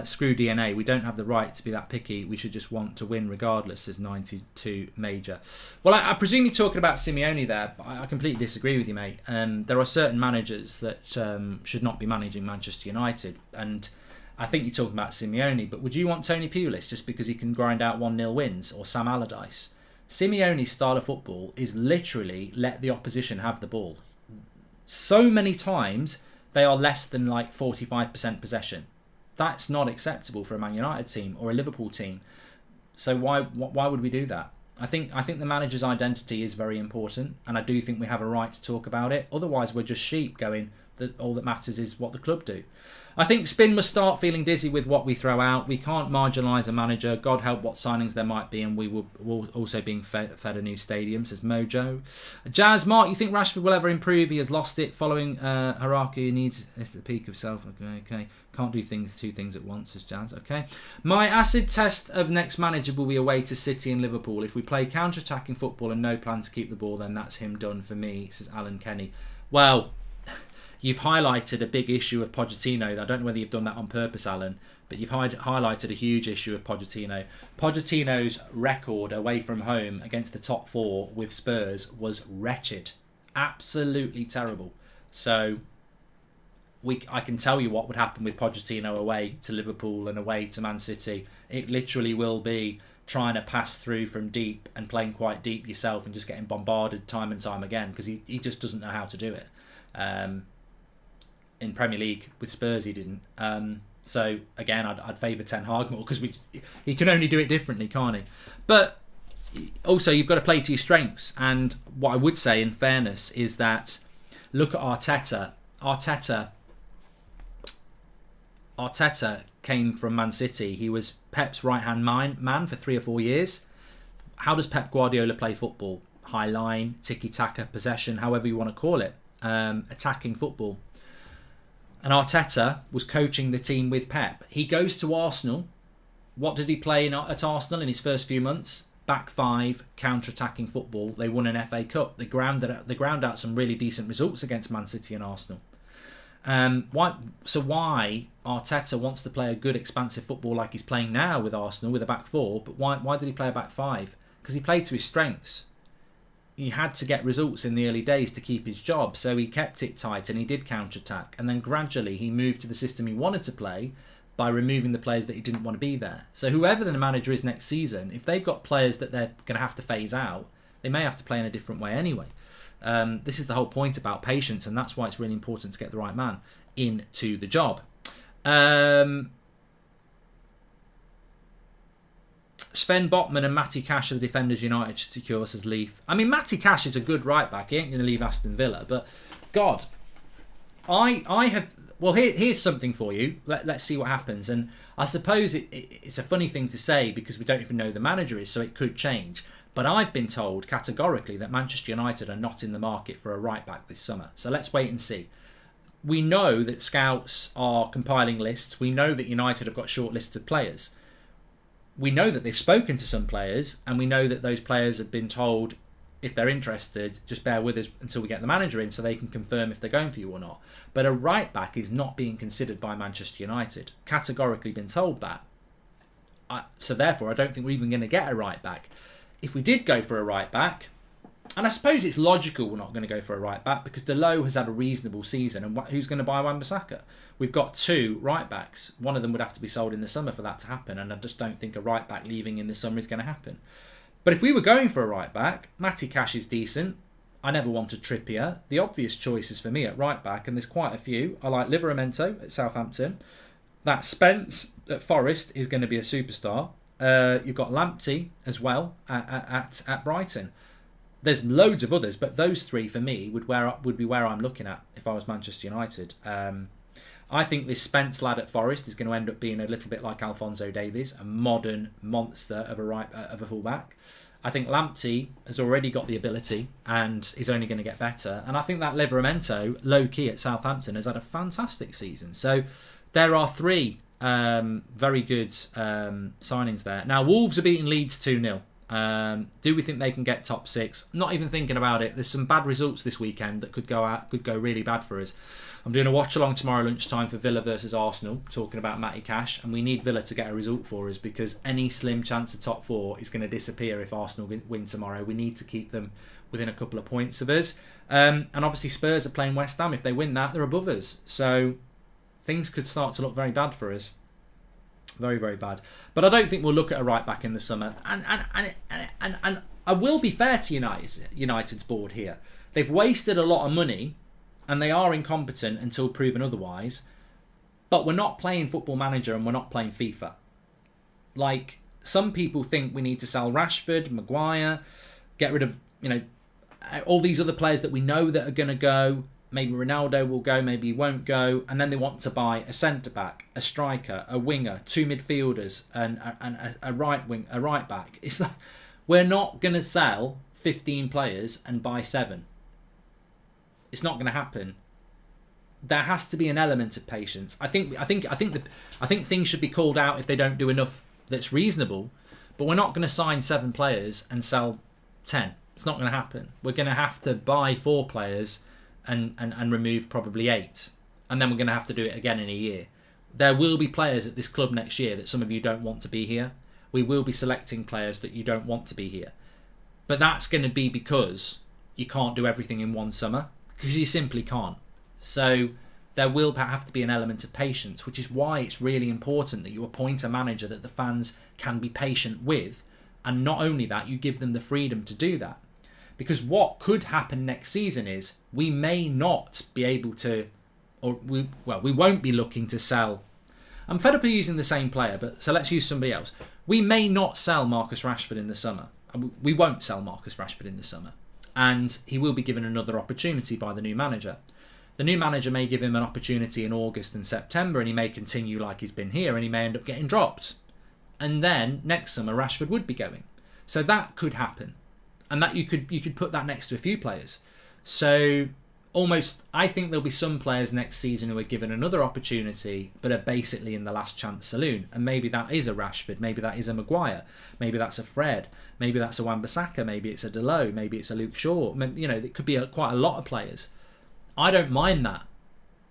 screw DNA. We don't have the right to be that picky. We should just want to win regardless, says 92 Major. Well, I presume you're talking about Simeone there, but I completely disagree with you, mate. There are certain managers that should not be managing Manchester United, and I think you're talking about Simeone, but would you want Tony Pulis just because he can grind out 1-0 wins, or Sam Allardyce? Simeone's style of football is literally let the opposition have the ball. So many times they are less than like 45% possession. That's not acceptable for a Man United team or a Liverpool team. So why would we do that? I think the manager's identity is very important, and I do think we have a right to talk about it. Otherwise, we're just sheep going that all that matters is what the club do. I think Spin must start feeling dizzy with what we throw out. We can't marginalise a manager. God help what signings there might be, and we will also being fed a new stadium, says Mojo. Jazz, Mark, you think Rashford will ever improve? He has lost it following hierarchy. He needs at the peak of self. Okay. Can't do two things at once, says Jazz. Okay. My acid test of next manager will be away to City and Liverpool. If we play counter-attacking football and no plan to keep the ball, then that's him done for me, says Alan Kenny. Well, you've highlighted a big issue of Pochettino. I don't know whether you've done that on purpose, Alan, but you've highlighted a huge issue of Pochettino. Pochettino's record away from home against the top four with Spurs was wretched. Absolutely terrible. So I can tell you what would happen with Pochettino away to Liverpool and away to Man City. It literally will be trying to pass through from deep and playing quite deep yourself and just getting bombarded time and time again, because he just doesn't know how to do it. In Premier League with Spurs he didn't. So again, I'd favour Ten Hag more, because he can only do it differently, can't he? But also you've got to play to your strengths. And what I would say, in fairness, is that look at Arteta. Arteta came from Man City. He was Pep's right-hand man for 3 or 4 years. How does Pep Guardiola play football? High line, tiki-taka, possession, however you want to call it. Attacking football. And Arteta was coaching the team with Pep. He goes to Arsenal. What did he play at Arsenal in his first few months? Back five, counter-attacking football. They won an FA Cup. They ground out some really decent results against Man City and Arsenal. Why Arteta wants to play a good expansive football like he's playing now with Arsenal with a back four, but why did he play a back five? Because he played to his strengths. he had to get results in the early days to keep his job, so he kept it tight and he did counter-attack, and then gradually he moved to the system he wanted to play by removing the players that he didn't want to be there. So whoever the manager is next season, if they've got players that they're going to have to phase out, they may have to play in a different way anyway. This is the whole point about patience, and that's why it's really important to get the right man into the job. Sven Botman and Matty Cash are the defenders United should secure, says Leaf. I mean, Matty Cash is a good right back. He ain't going to leave Aston Villa. But, God, I have... Well, here's something for you. Let's see what happens. And I suppose it's a funny thing to say because we don't even know who the manager is, so it could change. But I've been told categorically that Manchester United are not in the market for a right back this summer. So let's wait and see. We know that scouts are compiling lists. We know that United have got shortlisted players. We know that they've spoken to some players, and we know that those players have been told, if they're interested, just bear with us until we get the manager in so they can confirm if they're going for you or not. But a right back is not being considered by Manchester United. Categorically been told that. So therefore, I don't think we're even going to get a right back. If we did go for a right back, and I suppose it's logical we're not going to go for a right back because Delot has had a reasonable season, and who's going to buy Wan-Bissaka? We've got 2 right backs. One of them would have to be sold in the summer for that to happen, and I just don't think a right back leaving in the summer is going to happen. But if we were going for a right back, Matty Cash is decent. I never wanted Trippier. The obvious choices for me at right back, and there's quite a few. I like Livramento at Southampton. That Spence at Forest is going to be a superstar. You've got Lamptey as well at Brighton. There's loads of others, but those 3 for me would be where I'm looking at if I was Manchester United. I think this Spence lad at Forest is going to end up being a little bit like Alphonso Davies, a modern monster of a fullback. I think Lamptey has already got the ability and is only going to get better. And I think that Livramento, low-key at Southampton, has had a fantastic season. So there are 3 very good signings there. Now, Wolves are beating Leeds 2-0. Do we think they can get top 6? Not even thinking about it. There's some bad results this weekend that could go really bad for us. I'm doing a watch along tomorrow lunchtime for Villa versus Arsenal, talking about Matty Cash, and we need Villa to get a result for us because any slim chance of top 4 is going to disappear if Arsenal win tomorrow. We need to keep them within a couple of points of us. And obviously Spurs are playing West Ham. If they win that, they're above us. So things could start to look very bad for us. Very, very bad. But I don't think we'll look at a right back in the summer. And I will be fair to United's board here. They've wasted a lot of money and they are incompetent until proven otherwise. But we're not playing Football Manager and we're not playing FIFA. Like, some people think we need to sell Rashford, Maguire, get rid of, all these other players that we know that are going to go. Maybe Ronaldo will go, maybe he won't go. And then they want to buy a centre-back, a striker, a winger, 2 midfielders, and a right back. It's like, we're not going to sell 15 players and buy 7. It's not going to happen. There has to be an element of patience. I think things should be called out if they don't do enough that's reasonable. But we're not going to sign 7 players and sell 10. It's not going to happen. We're going to have to buy 4 players and remove probably 8. And then we're going to have to do it again in a year. There will be players at this club next year that some of you don't want to be here. We will be selecting players that you don't want to be here. But that's going to be because you can't do everything in one summer. Because you simply can't. So there will have to be an element of patience, which is why it's really important that you appoint a manager that the fans can be patient with. And not only that, you give them the freedom to do that. Because what could happen next season is we may not be able to, we won't be looking to sell. I'm fed up of using the same player, but so let's use somebody else. We may not sell Marcus Rashford in the summer. We won't sell Marcus Rashford in the summer. And he will be given another opportunity by the new manager. The new manager may give him an opportunity in August and September, and he may continue like he's been here, and he may end up getting dropped. And then next summer Rashford would be going. So that could happen. And that you could put that next to a few players. So I think there'll be some players next season who are given another opportunity but are basically in the last chance saloon. And maybe that is a Rashford, maybe that is a Maguire, maybe that's a Fred, maybe that's a Wan-Bissaka, maybe it's a Delot, maybe it's a Luke Shaw. It could be quite a lot of players. I don't mind that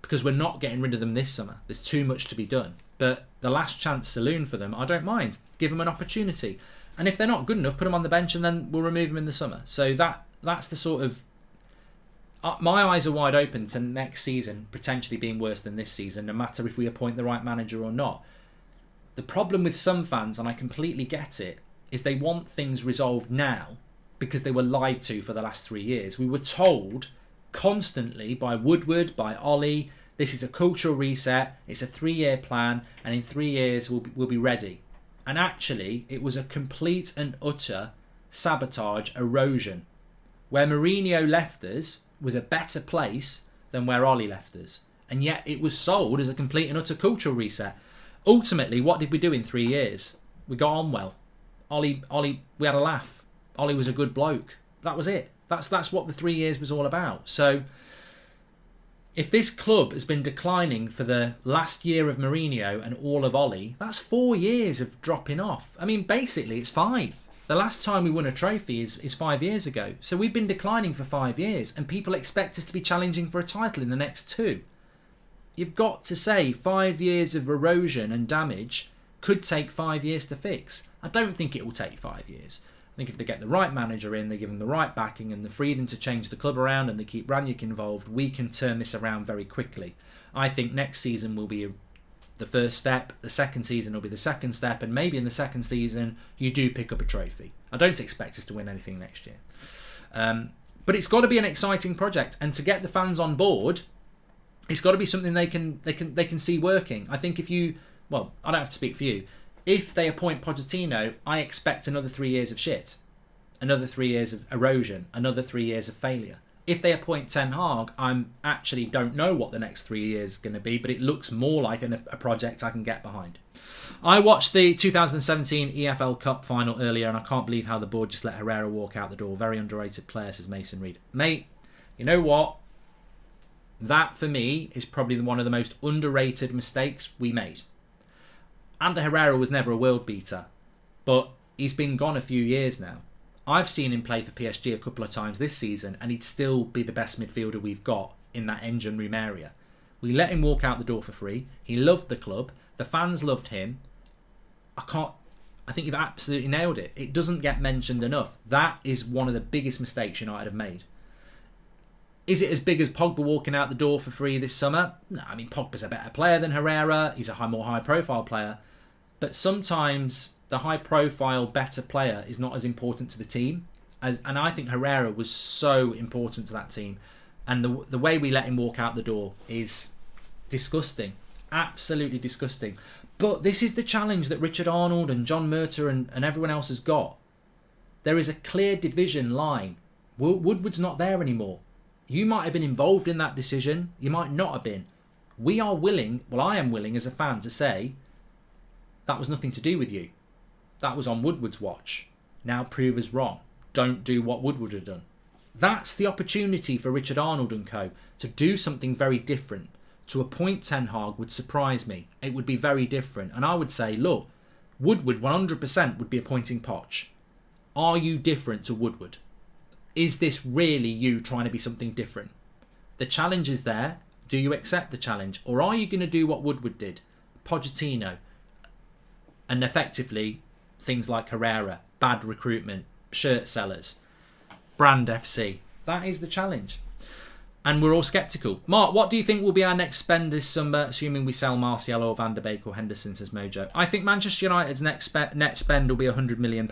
because we're not getting rid of them this summer. There's too much to be done. But the last chance saloon for them, I don't mind. Give them an opportunity. And if they're not good enough, put them on the bench and then we'll remove them in the summer. So that's the sort of... my eyes are wide open to next season potentially being worse than this season, no matter if we appoint the right manager or not. The problem with some fans, and I completely get it, is they want things resolved now because they were lied to for the last 3 years. We were told constantly by Woodward, by Ollie, this is a cultural reset, it's a 3-year plan, and in 3 years we'll be ready. And actually, it was a complete and utter sabotage, erosion. Where Mourinho left us was a better place than where Ollie left us. And yet it was sold as a complete and utter cultural reset. Ultimately, what did we do in 3 years? We got on well. Ollie, we had a laugh. Ollie was a good bloke. That was it. That's what the 3 years was all about. So, if this club has been declining for the last year of Mourinho and all of Ollie, that's 4 years of dropping off. I mean, basically, it's 5. The last time we won a trophy is 5 years ago. So we've been declining for 5 years, and people expect us to be challenging for a title in the next 2. You've got to say 5 years of erosion and damage could take 5 years to fix. I don't think it will take 5 years. I think if they get the right manager in, they give him the right backing and the freedom to change the club around, and they keep Ranić involved, we can turn this around very quickly. I think next season will be the first step, the second season will be the second step, and maybe in the second season you do pick up a trophy. I don't expect us to win anything next year. But it's got to be an exciting project, and to get the fans on board, it's got to be something they can see working. I think if you, well, I don't have to speak for you. If they appoint Pochettino, I expect another 3 years of shit, another 3 years of erosion, another 3 years of failure. If they appoint Ten Hag, I actually don't know what the next 3 years is going to be, but it looks more like a project I can get behind. I watched the 2017 EFL Cup final earlier, and I can't believe how the board just let Herrera walk out the door. Very underrated player, says Mason Reed. Mate, you know what? That, for me, is probably one of the most underrated mistakes we made. Ander Herrera was never a world beater, but he's been gone a few years now. I've seen him play for PSG a couple of times this season, and he'd still be the best midfielder we've got in that engine room area. We let him walk out the door for free. He loved the club. The fans loved him. I think you've absolutely nailed it. It doesn't get mentioned enough. That is one of the biggest mistakes United have made. Is it as big as Pogba walking out the door for free this summer? No, I mean, Pogba's a better player than Herrera. He's a more high-profile player. But sometimes the high-profile, better player is not as important to the team. And I think Herrera was so important to that team. And the way we let him walk out the door is disgusting. Absolutely disgusting. But this is the challenge that Richard Arnold and John Murtaugh and everyone else has got. There is a clear division line. Woodward's not there anymore. You might have been involved in that decision. You might not have been. We are willing, well, I am willing as a fan to say, that was nothing to do with you. That was on Woodward's watch. Now prove us wrong. Don't do what Woodward had done. That's the opportunity for Richard Arnold and co. to do something very different. To appoint Ten Hag would surprise me. It would be very different. And I would say, look, Woodward 100% would be appointing Poch. Are you different to Woodward? Is this really you trying to be something different? The challenge is there. Do you accept the challenge? Or are you going to do what Woodward did? Pochettino. And effectively, things like Herrera, bad recruitment, shirt sellers, brand FC. That is the challenge. And we're all sceptical. Mark, what do you think will be our next spend this summer, assuming we sell Martial or Van der Beek or Henderson, says Mojo? I think Manchester United's next net spend will be £100 million.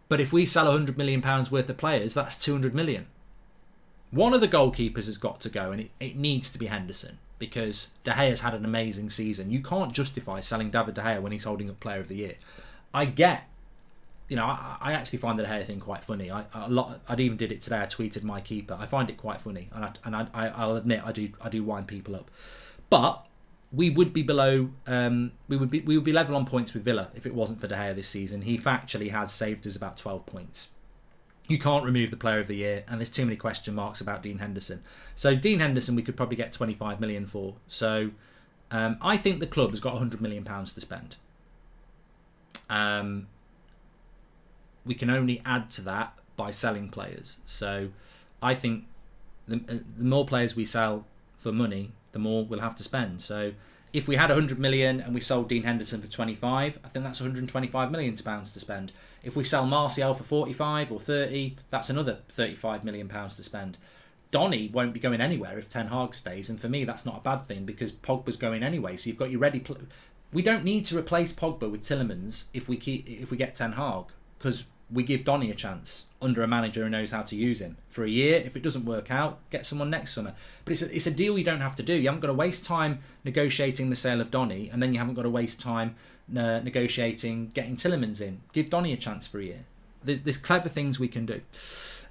But if we sell £100 million worth of players, that's 200 million. One of the goalkeepers has got to go, and it needs to be Henderson, because De Gea's had an amazing season. You can't justify selling David De Gea when he's holding up Player of the Year. I get, I actually find the De Gea thing quite funny. I even did it today. I tweeted my keeper. I find it quite funny, and I'll admit I do wind people up. But we would be below. We would be level on points with Villa if it wasn't for De Gea this season. He factually has saved us about 12 points. You can't remove the Player of the Year, and there's too many question marks about Dean Henderson. So Dean Henderson we could probably get 25 million for. So I think the club has got £100 million to spend. We can only add to that by selling players. So I think the more players we sell for money, the more we'll have to spend. So If we had 100 million and we sold Dean Henderson for 25, I think that's 125 million pounds to spend. If we sell Martial for 45 or 30, that's another 35 million pounds to spend. Donny won't be going anywhere if Ten Hag stays, and for me that's not a bad thing because Pogba's going anyway. So you've got your ready. We don't need to replace Pogba with Tielemans if we get Ten Hag, because we give Donny a chance under a manager who knows how to use him for a year. If it doesn't work out, get someone next summer. But it's a deal you don't have to do. You haven't got to waste time negotiating the sale of Donny, and then you haven't got to waste time negotiating getting Tielemans in. Give Donny a chance for a year. There's clever things we can do.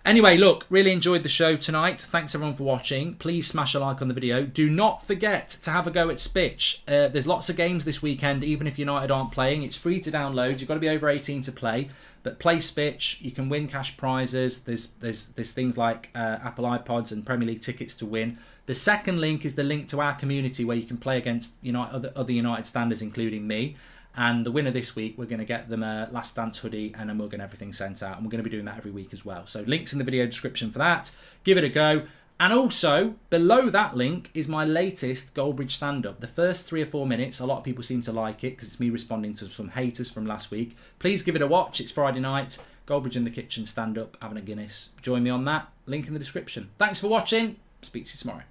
Anyway, look, really enjoyed the show tonight. Thanks everyone for watching. Please smash a like on the video. Do not forget to have a go at Spitch. There's lots of games this weekend, even if United aren't playing. It's free to download. You've got to be over 18 to play. But play Spitch. You can win cash prizes. There's things like Apple iPods and Premier League tickets to win. The second link is the link to our community where you can play against other United standards, including me. And the winner this week, we're going to get them a Last Dance hoodie, and then we'll get everything sent out. And we're going to be doing that every week as well. So links in the video description for that. Give it a go. And also, below that link is my latest Goldbridge stand-up. The first 3 or 4 minutes, a lot of people seem to like it because it's me responding to some haters from last week. Please give it a watch. It's Friday night. Goldbridge in the kitchen stand-up, having a Guinness. Join me on that. Link in the description. Thanks for watching. Speak to you tomorrow.